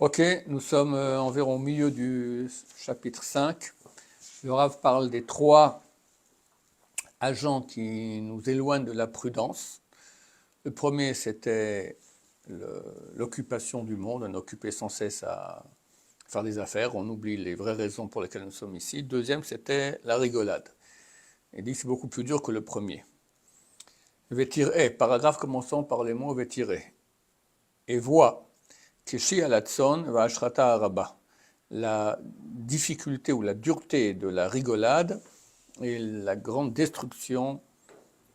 Ok, nous sommes environ au milieu du chapitre 5. Le Rav parle des trois agents qui nous éloignent de la prudence. Le premier, c'était l'occupation du monde, on est occupé sans cesse à faire des affaires, on oublie les vraies raisons pour lesquelles nous sommes ici. Deuxième, c'était la rigolade. Il dit que c'est beaucoup plus dur que le premier. Paragraphe commençant par les mots vétiré. Et voit Keshi alatson va ashrata araba. La difficulté ou la dureté de la rigolade et la grande destruction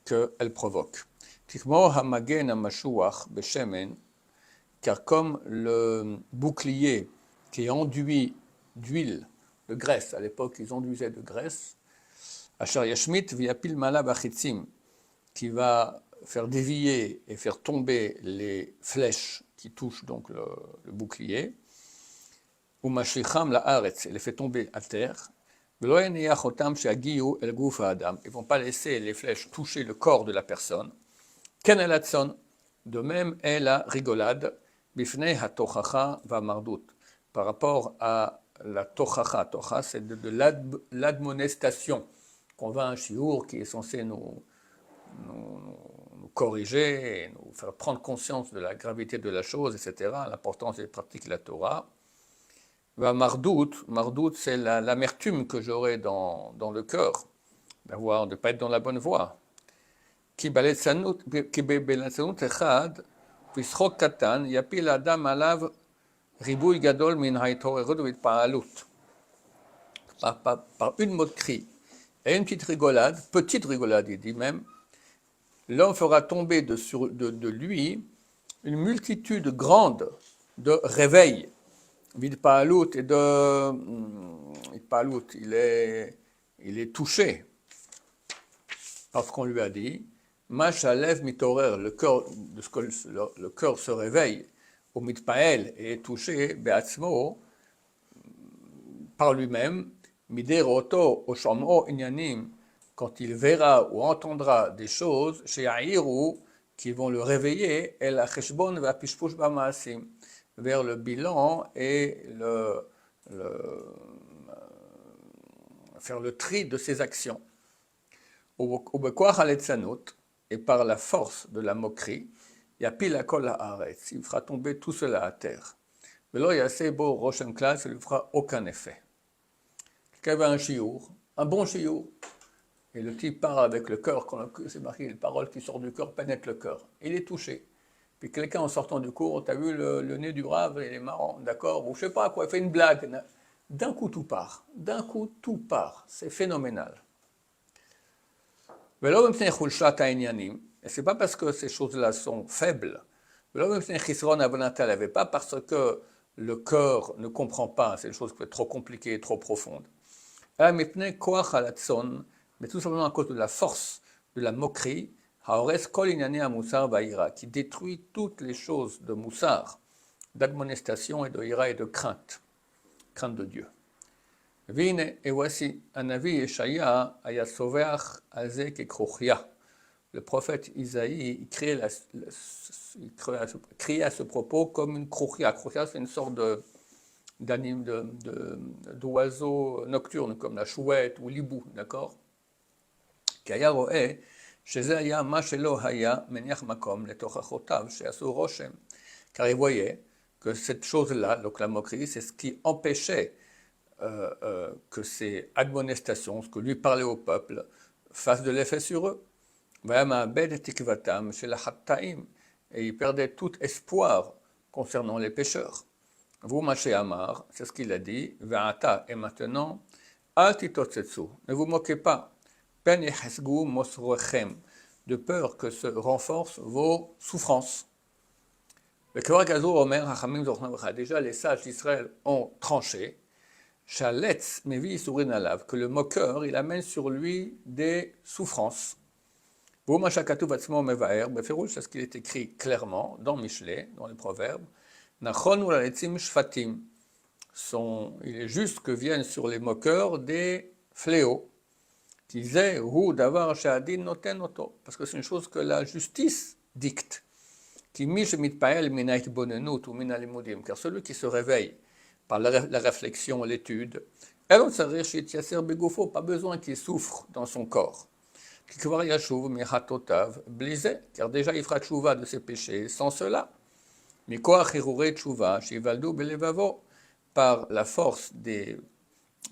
qu'elle provoque. Tikmo hamagen amashuach beshemen, car comme le bouclier qui est enduit d'huile, de graisse, à l'époque ils enduisaient de graisse, Asher yashmit viapil malab achitzim, qui va faire dévier et faire tomber les flèches qui touchent donc le bouclier, ou mashlicham la haaretz, les fait tomber à terre. Ils ne vont pas laisser les flèches toucher le corps de la personne. Ken elatson, de même est la rigolade, bifnei hatochacha va mardut, par rapport à la tochacha. Tocha, c'est de l'admonestation. Qu'on va à un chiour qui est censé nous corriger, et nous faire prendre conscience de la gravité de la chose, etc., l'importance de pratiquer la Torah. Mardout, c'est l'amertume que j'aurai dans le cœur, de ne pas être dans la bonne voie. Par une moquerie et une petite rigolade, il dit même, l'homme fera tomber de lui une multitude grande de réveils. Vidpaalut et de Vidpaalut, il est touché parce qu'on lui a dit Machalev mitorer, le cœur se réveille, au mitpael est touché, beatzmo, par lui-même, mideroto o shamro inyanim, quand il verra ou entendra des choses, chez Aïrou, qui vont le réveiller, el acheshbon va pishpush bamaasim, vers le bilan et faire le tri de ses actions. Et par la force de la moquerie, il fera tomber tout cela à terre. Mais là, il y a assez beau Roshem Klal, ça ne lui fera aucun effet. Quelqu'un avait un chiour, un bon chiour, et le type part avec le cœur, c'est marqué, les paroles qui sortent du cœur pénètrent le cœur. Il est touché. Puis quelqu'un en sortant du cours, t'as vu le nez du Rav, il est marrant, d'accord, ou je sais pas quoi, il fait une blague. D'un coup tout part, c'est phénoménal. Et c'est pas parce que ces choses-là sont faibles, pas parce que le cœur ne comprend pas, c'est une chose qui est trop compliquée, trop profonde. Mais tout simplement à cause de la force de la moquerie, qui détruit toutes les choses de moussar, d'admonestation et de ira et de crainte de Dieu. Et voici, un avis Yeshaya aya soveach alze kekrochia. Le prophète Isaïe il criait à ce propos comme une krochia. Krochia, c'est une sorte d'oiseau nocturne, comme la chouette ou l'hibou, d'accord? Kaya roe, שזה היה מה שלא היה מניח מקום לתוכחותיו שעשו רושם. Car il voyait que cette chose-là, donc la moquerie, c'est ce qui empêchait que ces admonestations, ce que lui parlait au peuple, fassent de l'effet sur eux. Et il perdait tout espoir concernant les pécheurs. Vous, Maché Amar, c'est ce qu'il a dit, Ve'ata, et maintenant, ne vous moquez pas, de peur que se renforcent vos souffrances. Déjà, les sages d'Israël ont tranché, que le moqueur, il amène sur lui des souffrances. C'est ce qu'il est écrit clairement dans Michelet, dans les Proverbes. Il est juste que viennent sur les moqueurs des fléaux. Parce que c'est une chose que la justice dicte. car celui qui se réveille par la réflexion, l'étude, pas besoin qu'il souffre dans son corps. Car déjà il fera tchouva de ses péchés sans cela. Par la force des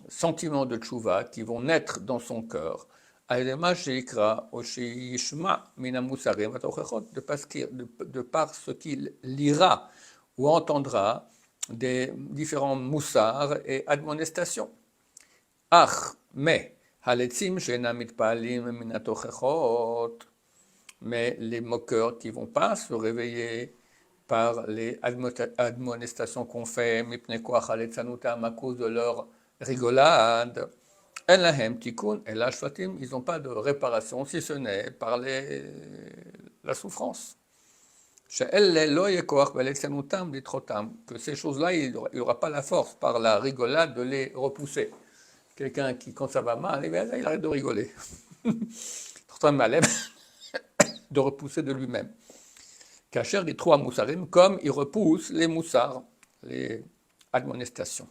sentiments de tchouva qui vont naître dans son cœur, de par ce qu'il lira ou entendra des différents moussars et admonestations. Mais les moqueurs qui ne vont pas se réveiller par les admonestations qu'on fait, à cause de leur rigolade, ils n'ont pas de réparation si ce n'est par la souffrance. Que ces choses-là, il n'y aura pas la force par la rigolade de les repousser. Quelqu'un qui, quand ça va mal, il arrête de rigoler. De repousser de lui-même. Kacher les trois moussarim, comme il repousse les moussars, les admonestations.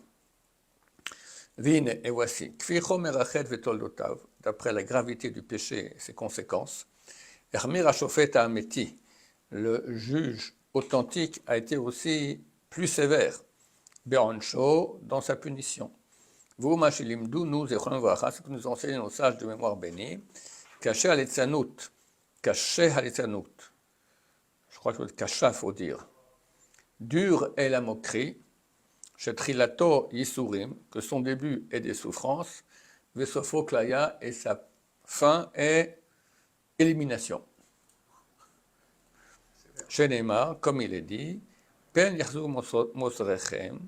Vine, et voici, d'après la gravité du péché et ses conséquences, le juge authentique a été aussi plus sévère, Be'oncho, dans sa punition. Vous, Machilimdou, nous, ce que nous enseignent nos sages de mémoire bénie, caché à l'Etzanout, je crois que cacha, il faut dire, dur est la moquerie, chez Trilato Yisurim, que son début est des souffrances, Vesofo Klaya, et sa fin est élimination. Chez Neymar, comme il est dit, Pen Yachzou Mosrechem,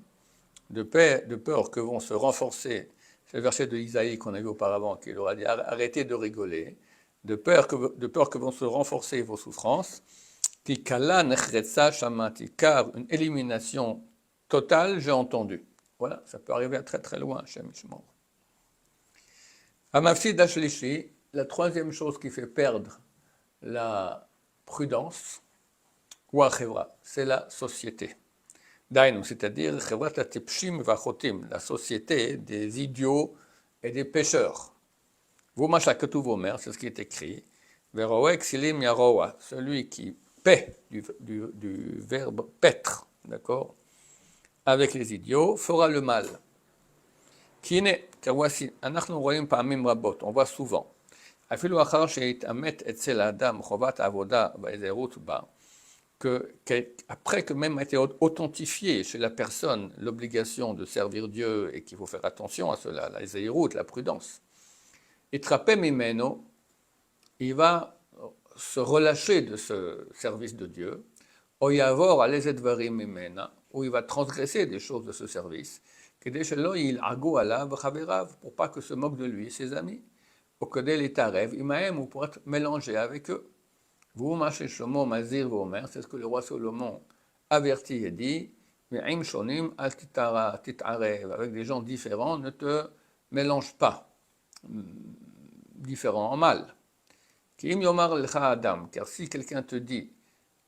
de peur que vont se renforcer, c'est le verset de Isaïe qu'on a vu auparavant, qui leur a dit arrêtez de rigoler, de peur que vont se renforcer vos souffrances, car une élimination totale, j'ai entendu. Voilà, ça peut arriver à très très loin, Shem Shmor. Amafsid Ashlishi, la troisième chose qui fait perdre la prudence, ou Achevra, c'est la société. Dainu, c'est-à-dire la société des idiots et des pécheurs. Vous machakatu vos mères, c'est ce qui est écrit. Celui qui paie du verbe paître, d'accord, avec les idiots, fera le mal. Car voici, on voit souvent. Après que même a été authentifié chez la personne l'obligation de servir Dieu et qu'il faut faire attention à cela, la zéhirout, la prudence, il va se relâcher de ce service de Dieu, où il va transgresser des choses de ce service, pour pas que se moquent de lui ses amis, ou pour être mélangé avec eux. Vous, c'est ce que le roi Salomon avertit et dit, avec des gens différents, ne te mélange pas, différents en mal. Car si quelqu'un te dit,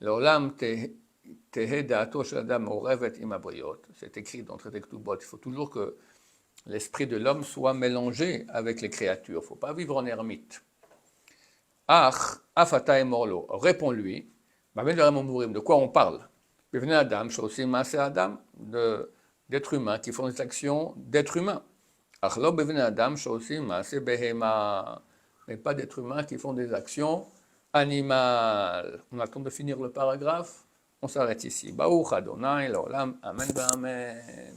c'est écrit dans le traité Ketubot, il faut toujours que l'esprit de l'homme soit mélangé avec les créatures, il ne faut pas vivre en ermite. Réponds-lui, de quoi on parle? D'êtres humains qui font des actions d'êtres humains. Mais pas d'êtres humains qui font des actions animales. On attend de finir le paragraphe, on s'arrête ici. Baruch Adonai, l'olam, amen, amen.